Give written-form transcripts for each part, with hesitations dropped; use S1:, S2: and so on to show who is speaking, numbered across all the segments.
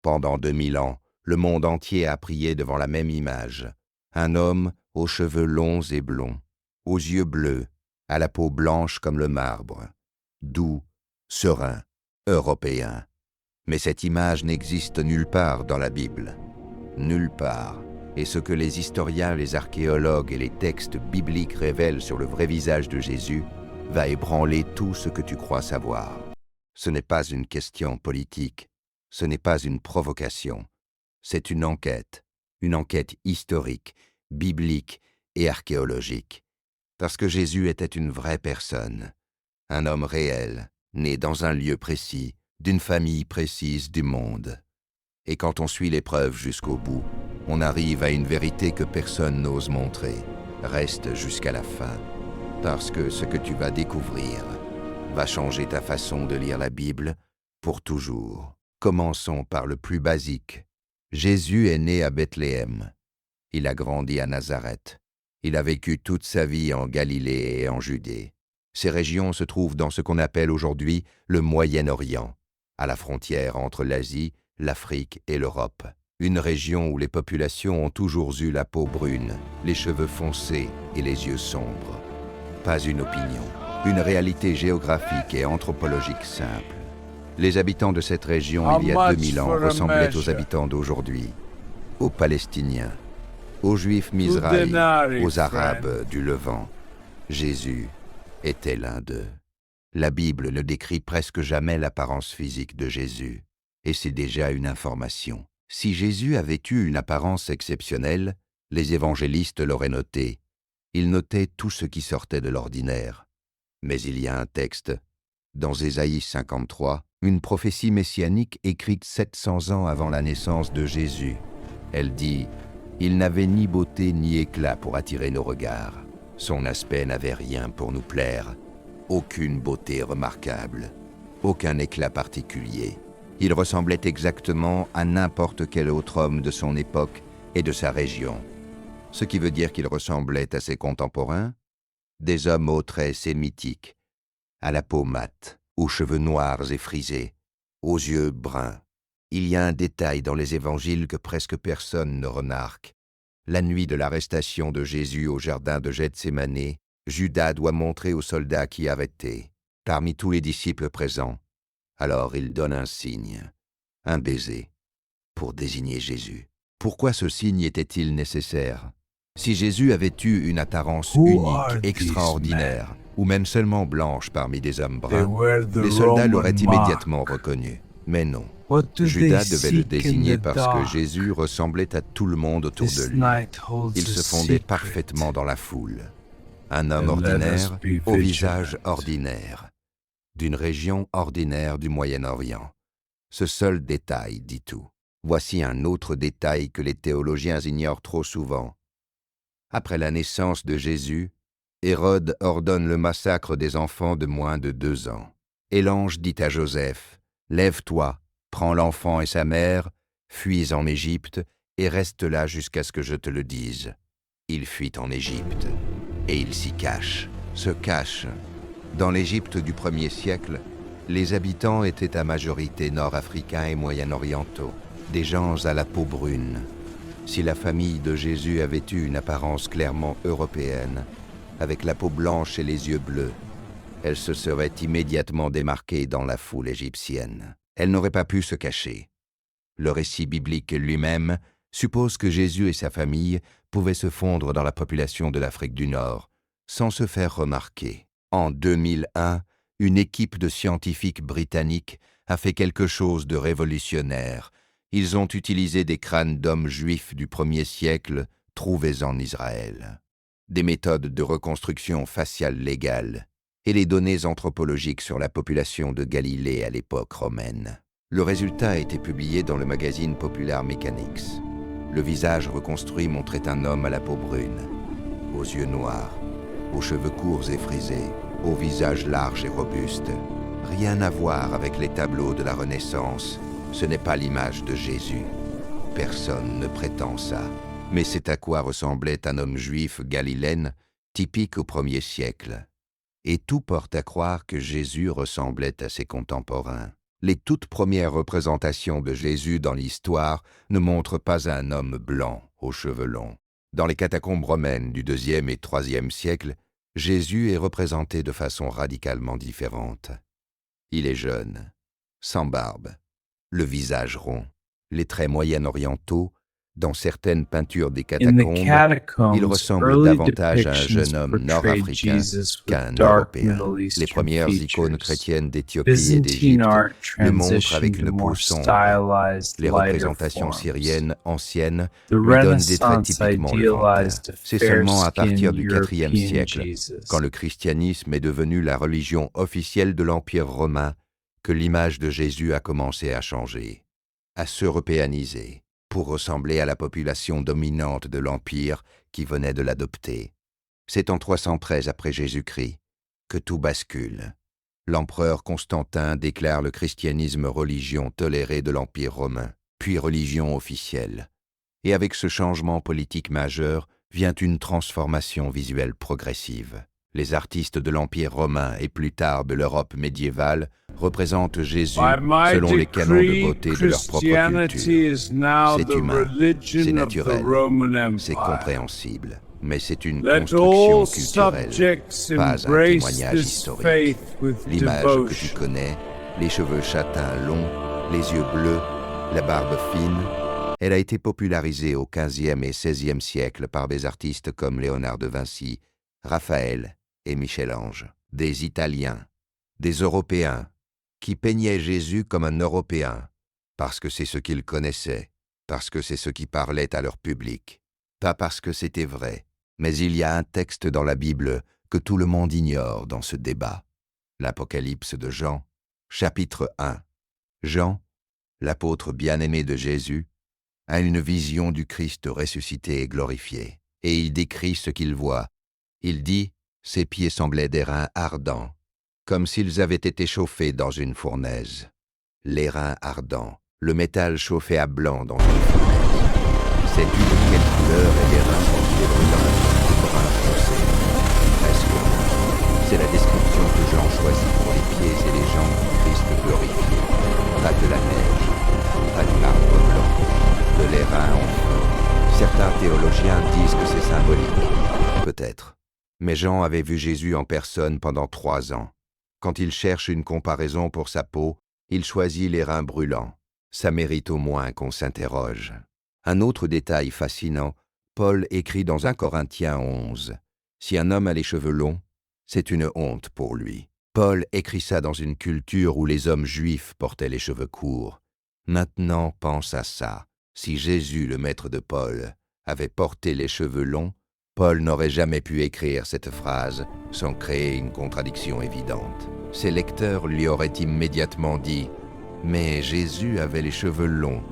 S1: Pendant 2000 ans, le monde entier a prié devant la même image. Un homme aux cheveux longs et blonds, aux yeux bleus, à la peau blanche comme le marbre, doux, serein, européen. Mais cette image n'existe nulle part dans la Bible. Nulle part. Et ce que les historiens, les archéologues et les textes bibliques révèlent sur le vrai visage de Jésus va ébranler tout ce que tu crois savoir. Ce n'est pas une question politique, ce n'est pas une provocation, c'est une enquête historique, biblique et archéologique. Parce que Jésus était une vraie personne, un homme réel, né dans un lieu précis, d'une famille précise du monde. Et quand on suit l'épreuve jusqu'au bout, on arrive à une vérité que personne n'ose montrer. Reste jusqu'à la fin, parce que ce que tu vas découvrir va changer ta façon de lire la Bible pour toujours. Commençons par le plus basique. Jésus est né à Bethléem. Il a grandi à Nazareth. Il a vécu toute sa vie en Galilée et en Judée. Ces régions se trouvent dans ce qu'on appelle aujourd'hui le Moyen-Orient, à la frontière entre l'Asie, l'Afrique et l'Europe. Une région où les populations ont toujours eu la peau brune, les cheveux foncés et les yeux sombres. Pas une opinion, une réalité géographique et anthropologique simple. Les habitants de cette région, il y a 2000 ans, ressemblaient aux habitants d'aujourd'hui, aux Palestiniens, aux Juifs mizraïs, aux Arabes du Levant. Jésus était l'un d'eux. La Bible ne décrit presque jamais l'apparence physique de Jésus, et c'est déjà une information. Si Jésus avait eu une apparence exceptionnelle, les évangélistes l'auraient noté. Ils notaient tout ce qui sortait de l'ordinaire. Mais il y a un texte, dans Ésaïe 53, une prophétie messianique écrite 700 ans avant la naissance de Jésus. Elle dit « Il n'avait ni beauté ni éclat pour attirer nos regards. Son aspect n'avait rien pour nous plaire. Aucune beauté remarquable, aucun éclat particulier. Il ressemblait exactement à n'importe quel autre homme de son époque et de sa région. Ce qui veut dire qu'il ressemblait à ses contemporains, des hommes aux traits sémitiques, à la peau mate, aux cheveux noirs et frisés, aux yeux bruns. Il y a un détail dans les évangiles que presque personne ne remarque. La nuit de l'arrestation de Jésus au jardin de Gethsémani, Judas doit montrer aux soldats qui arrêtaient, parmi tous les disciples présents. Alors il donne un signe, un baiser, pour désigner Jésus. Pourquoi ce signe était-il nécessaire? Si Jésus avait eu une apparence unique, extraordinaire, ou même seulement blanche parmi des hommes bruns, les soldats l'auraient immédiatement reconnu. Mais non, Judas devait le désigner parce que Jésus ressemblait à tout le monde autour de lui. Il se fondait parfaitement dans la foule. Un homme ordinaire, au visage ordinaire, d'une région ordinaire du Moyen-Orient. Ce seul détail dit tout. Voici un autre détail que les théologiens ignorent trop souvent. Après la naissance de Jésus, Hérode ordonne le massacre des enfants de moins de 2 ans. Et l'ange dit à Joseph, « Lève-toi, prends l'enfant et sa mère, fuis en Égypte, et reste là jusqu'à ce que je te le dise. » Il fuit en Égypte, et il s'y cache, se cache. Dans l'Égypte du 1er siècle, les habitants étaient à majorité nord-africains et moyen-orientaux, des gens à la peau brune. Si la famille de Jésus avait eu une apparence clairement européenne, avec la peau blanche et les yeux bleus, elle se serait immédiatement démarquée dans la foule égyptienne. Elle n'aurait pas pu se cacher. Le récit biblique lui-même suppose que Jésus et sa famille pouvaient se fondre dans la population de l'Afrique du Nord, sans se faire remarquer. En 2001, une équipe de scientifiques britanniques a fait quelque chose de révolutionnaire. Ils ont utilisé des crânes d'hommes juifs du 1er siècle trouvés en Israël, des méthodes de reconstruction faciale légale et les données anthropologiques sur la population de Galilée à l'époque romaine. Le résultat a été publié dans le magazine Popular Mechanics. Le visage reconstruit montrait un homme à la peau brune, aux yeux noirs, aux cheveux courts et frisés, au visage large et robuste. Rien à voir avec les tableaux de la Renaissance. Ce n'est pas l'image de Jésus. Personne ne prétend ça. Mais c'est à quoi ressemblait un homme juif galiléen, typique au 1er siècle. Et tout porte à croire que Jésus ressemblait à ses contemporains. Les toutes premières représentations de Jésus dans l'histoire ne montrent pas un homme blanc aux cheveux longs. Dans les catacombes romaines du IIe et IIIe siècle, Jésus est représenté de façon radicalement différente. Il est jeune, sans barbe, le visage rond, les traits moyen-orientaux. Dans certaines peintures des catacombes, il ressemble davantage à un jeune homme nord-africain qu'à un Européen. Les premières icônes chrétiennes d'Éthiopie et d'Égypte le montrent avec une peau sombre. Les représentations syriennes anciennes lui donnent des traits typiquement levantins. C'est seulement à partir du IVe siècle, quand le christianisme est devenu la religion officielle de l'Empire romain, que l'image de Jésus a commencé à changer, à s'européaniser, pour ressembler à la population dominante de l'Empire qui venait de l'adopter. C'est en 313 après Jésus-Christ que tout bascule. L'empereur Constantin déclare le christianisme religion tolérée de l'Empire romain, puis religion officielle. Et avec ce changement politique majeur vient une transformation visuelle progressive. Les artistes de l'Empire romain et plus tard de l'Europe médiévale représentent Jésus selon les canons de beauté de leur propre culture. C'est humain, c'est naturel, c'est compréhensible, mais c'est une construction culturelle, pas un témoignage historique. L'image que tu connais, les cheveux châtains longs, les yeux bleus, la barbe fine, elle a été popularisée au XVe et XVIe siècle par des artistes comme Léonard de Vinci, Raphaël et Michel-Ange, des Italiens, des Européens, qui peignaient Jésus comme un Européen, parce que c'est ce qu'ils connaissaient, parce que c'est ce qui parlait à leur public, pas parce que c'était vrai. Mais il y a un texte dans la Bible que tout le monde ignore dans ce débat. L'Apocalypse de Jean, chapitre 1. Jean, l'apôtre bien-aimé de Jésus, a une vision du Christ ressuscité et glorifié, et il décrit ce qu'il voit. Il dit « Ses pieds semblaient des reins ardents, comme s'ils avaient été chauffés dans une fournaise. » Les reins ardents, le métal chauffé à blanc dans une fournaise. Sais-tu de quelle couleur et les reins sont-ils brûlants, brun foncé, presque. C'est la description que Jean choisit pour les pieds et les jambes du Christ glorifié. Pas de la neige, pas du marbre blanc, de l'airain en feu. Certains théologiens disent que c'est symbolique. Peut-être. Mais Jean avait vu Jésus en personne pendant 3 ans. Quand il cherche une comparaison pour sa peau, il choisit les reins brûlants. Ça mérite au moins qu'on s'interroge. Un autre détail fascinant, Paul écrit dans 1 Corinthiens 11. Si un homme a les cheveux longs, c'est une honte pour lui. Paul écrit ça dans une culture où les hommes juifs portaient les cheveux courts. Maintenant, pense à ça. Si Jésus, le maître de Paul, avait porté les cheveux longs, Paul n'aurait jamais pu écrire cette phrase sans créer une contradiction évidente. Ses lecteurs lui auraient immédiatement dit « Mais Jésus avait les cheveux longs ».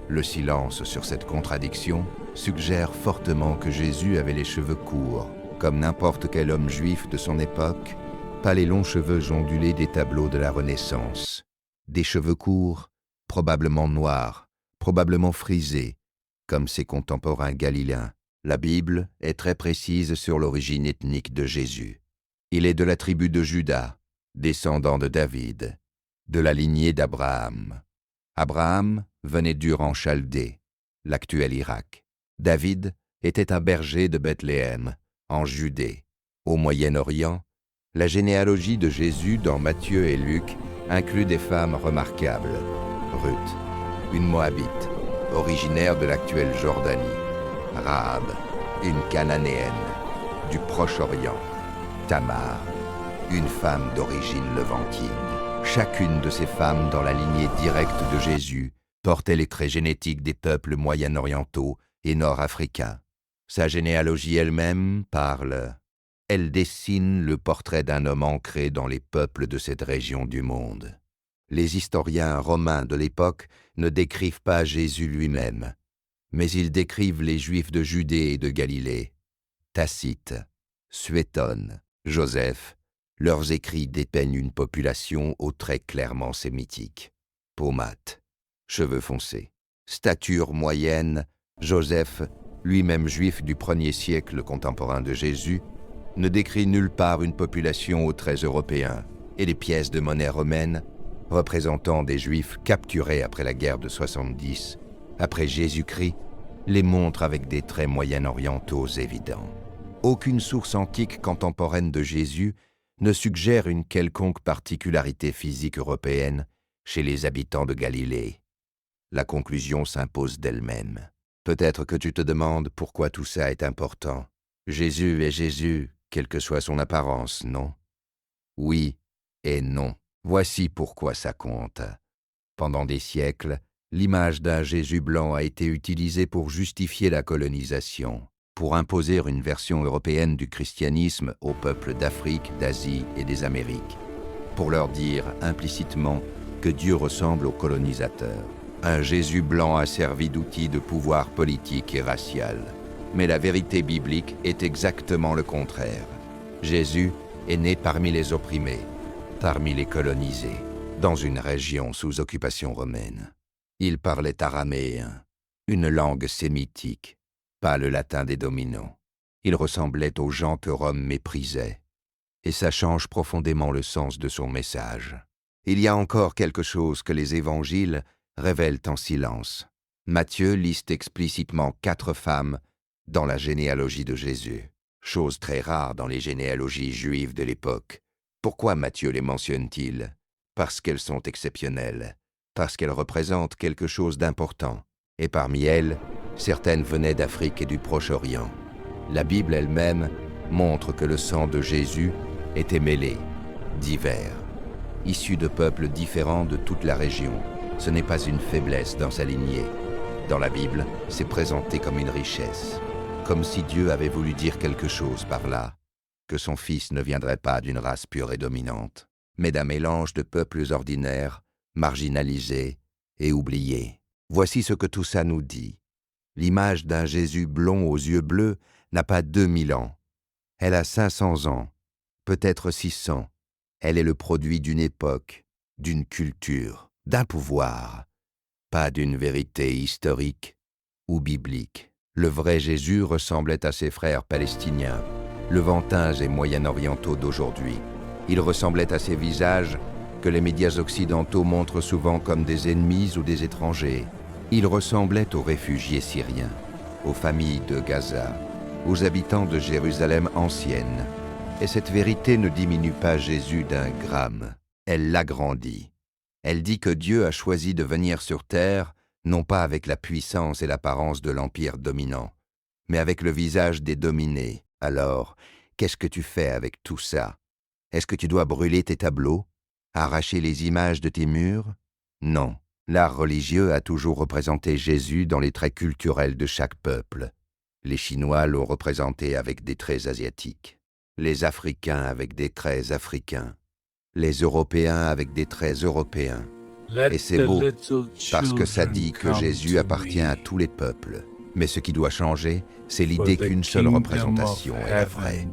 S1: Le silence sur cette contradiction suggère fortement que Jésus avait les cheveux courts, comme n'importe quel homme juif de son époque, pas les longs cheveux ondulés des tableaux de la Renaissance. Des cheveux courts, probablement noirs, probablement frisés, comme ses contemporains galiléens. La Bible est très précise sur l'origine ethnique de Jésus. Il est de la tribu de Juda, descendant de David, de la lignée d'Abraham. Abraham venait d'Ur en Chaldée, l'actuel Irak. David était un berger de Bethléem, en Judée. Au Moyen-Orient, la généalogie de Jésus dans Matthieu et Luc inclut des femmes remarquables. Ruth, une Moabite, originaire de l'actuelle Jordanie. Rahab, une Cananéenne, du Proche-Orient. Tamar, une femme d'origine levantine. Chacune de ces femmes dans la lignée directe de Jésus portait les traits génétiques des peuples moyen-orientaux et nord-africains. Sa généalogie elle-même parle. Elle dessine le portrait d'un homme ancré dans les peuples de cette région du monde. Les historiens romains de l'époque ne décrivent pas Jésus lui-même, mais ils décrivent les Juifs de Judée et de Galilée. Tacite, Suétone, Joseph, leurs écrits dépeignent une population aux traits clairement sémitiques. Peau mate, cheveux foncés, stature moyenne, Joseph, lui-même juif du 1er siècle contemporain de Jésus, ne décrit nulle part une population aux traits européens, et les pièces de monnaie romaines représentant des Juifs capturés après la guerre de 70, après Jésus-Christ, les montre avec des traits moyen-orientaux évidents. Aucune source antique contemporaine de Jésus ne suggère une quelconque particularité physique européenne chez les habitants de Galilée. La conclusion s'impose d'elle-même. Peut-être que tu te demandes pourquoi tout ça est important. Jésus est Jésus, quelle que soit son apparence, non? Oui et non. Voici pourquoi ça compte. Pendant des siècles, l'image d'un Jésus blanc a été utilisée pour justifier la colonisation, pour imposer une version européenne du christianisme aux peuples d'Afrique, d'Asie et des Amériques, pour leur dire implicitement que Dieu ressemble aux colonisateurs. Un Jésus blanc a servi d'outil de pouvoir politique et racial. Mais la vérité biblique est exactement le contraire. Jésus est né parmi les opprimés, parmi les colonisés, dans une région sous occupation romaine. Il parlait araméen, une langue sémitique, pas le latin des dominants. Il ressemblait aux gens que Rome méprisait, et ça change profondément le sens de son message. Il y a encore quelque chose que les évangiles révèlent en silence. Matthieu liste explicitement 4 femmes dans la généalogie de Jésus, chose très rare dans les généalogies juives de l'époque. Pourquoi Matthieu les mentionne-t-il? Parce qu'elles sont exceptionnelles, parce qu'elles représentent quelque chose d'important, et parmi elles, certaines venaient d'Afrique et du Proche-Orient. La Bible elle-même montre que le sang de Jésus était mêlé, divers, issu de peuples différents de toute la région. Ce n'est pas une faiblesse dans sa lignée. Dans la Bible, c'est présenté comme une richesse, comme si Dieu avait voulu dire quelque chose par là, que son Fils ne viendrait pas d'une race pure et dominante, mais d'un mélange de peuples ordinaires, marginalisés et oubliés. Voici ce que tout ça nous dit. L'image d'un Jésus blond aux yeux bleus n'a pas 2000 ans. Elle a 500 ans, peut-être 600. Elle est le produit d'une époque, d'une culture, d'un pouvoir, pas d'une vérité historique ou biblique. Le vrai Jésus ressemblait à ses frères palestiniens, levantins et moyen-orientaux d'aujourd'hui. Il ressemblait à ces visages que les médias occidentaux montrent souvent comme des ennemis ou des étrangers. Il ressemblait aux réfugiés syriens, aux familles de Gaza, aux habitants de Jérusalem ancienne. Et cette vérité ne diminue pas Jésus d'un gramme, elle l'agrandit. Elle dit que Dieu a choisi de venir sur terre, non pas avec la puissance et l'apparence de l'empire dominant, mais avec le visage des dominés. Alors, qu'est-ce que tu fais avec tout ça? Est-ce que tu dois brûler tes tableaux? Arracher les images de tes murs? Non. L'art religieux a toujours représenté Jésus dans les traits culturels de chaque peuple. Les Chinois l'ont représenté avec des traits asiatiques, les Africains avec des traits africains, les Européens avec des traits européens. Et c'est beau, parce que ça dit que Jésus appartient à tous les peuples. Mais ce qui doit changer, c'est l'idée qu'une seule représentation est la vraie.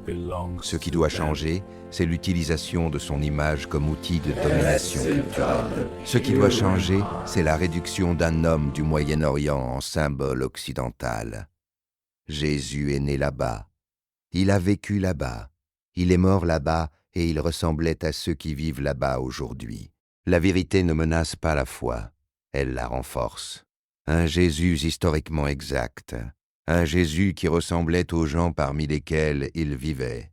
S1: Ce qui doit changer, c'est l'utilisation de son image comme outil de domination culturelle. Ce qui doit changer, c'est la réduction d'un homme du Moyen-Orient en symbole occidental. Jésus est né là-bas. Il a vécu là-bas. Il est mort là-bas et il ressemblait à ceux qui vivent là-bas aujourd'hui. La vérité ne menace pas la foi, elle la renforce. Un Jésus historiquement exact, un Jésus qui ressemblait aux gens parmi lesquels il vivait.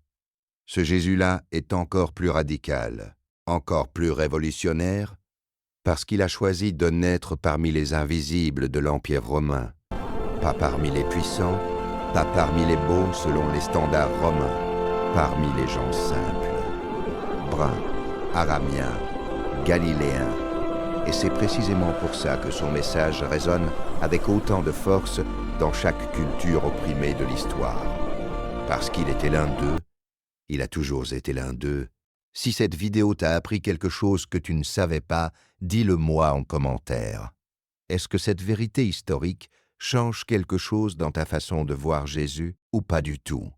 S1: Ce Jésus-là est encore plus radical, encore plus révolutionnaire, parce qu'il a choisi de naître parmi les invisibles de l'Empire romain, pas parmi les puissants, pas parmi les beaux selon les standards romains, parmi les gens simples, bruns, araméens, galiléens. Et c'est précisément pour ça que son message résonne avec autant de force dans chaque culture opprimée de l'histoire. Parce qu'il était l'un d'eux, il a toujours été l'un d'eux. Si cette vidéo t'a appris quelque chose que tu ne savais pas, dis-le-moi en commentaire. Est-ce que cette vérité historique change quelque chose dans ta façon de voir Jésus ou pas du tout?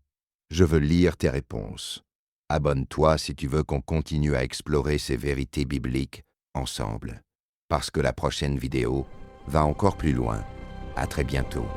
S1: Je veux lire tes réponses. Abonne-toi si tu veux qu'on continue à explorer ces vérités bibliques ensemble. Parce que la prochaine vidéo va encore plus loin. À très bientôt.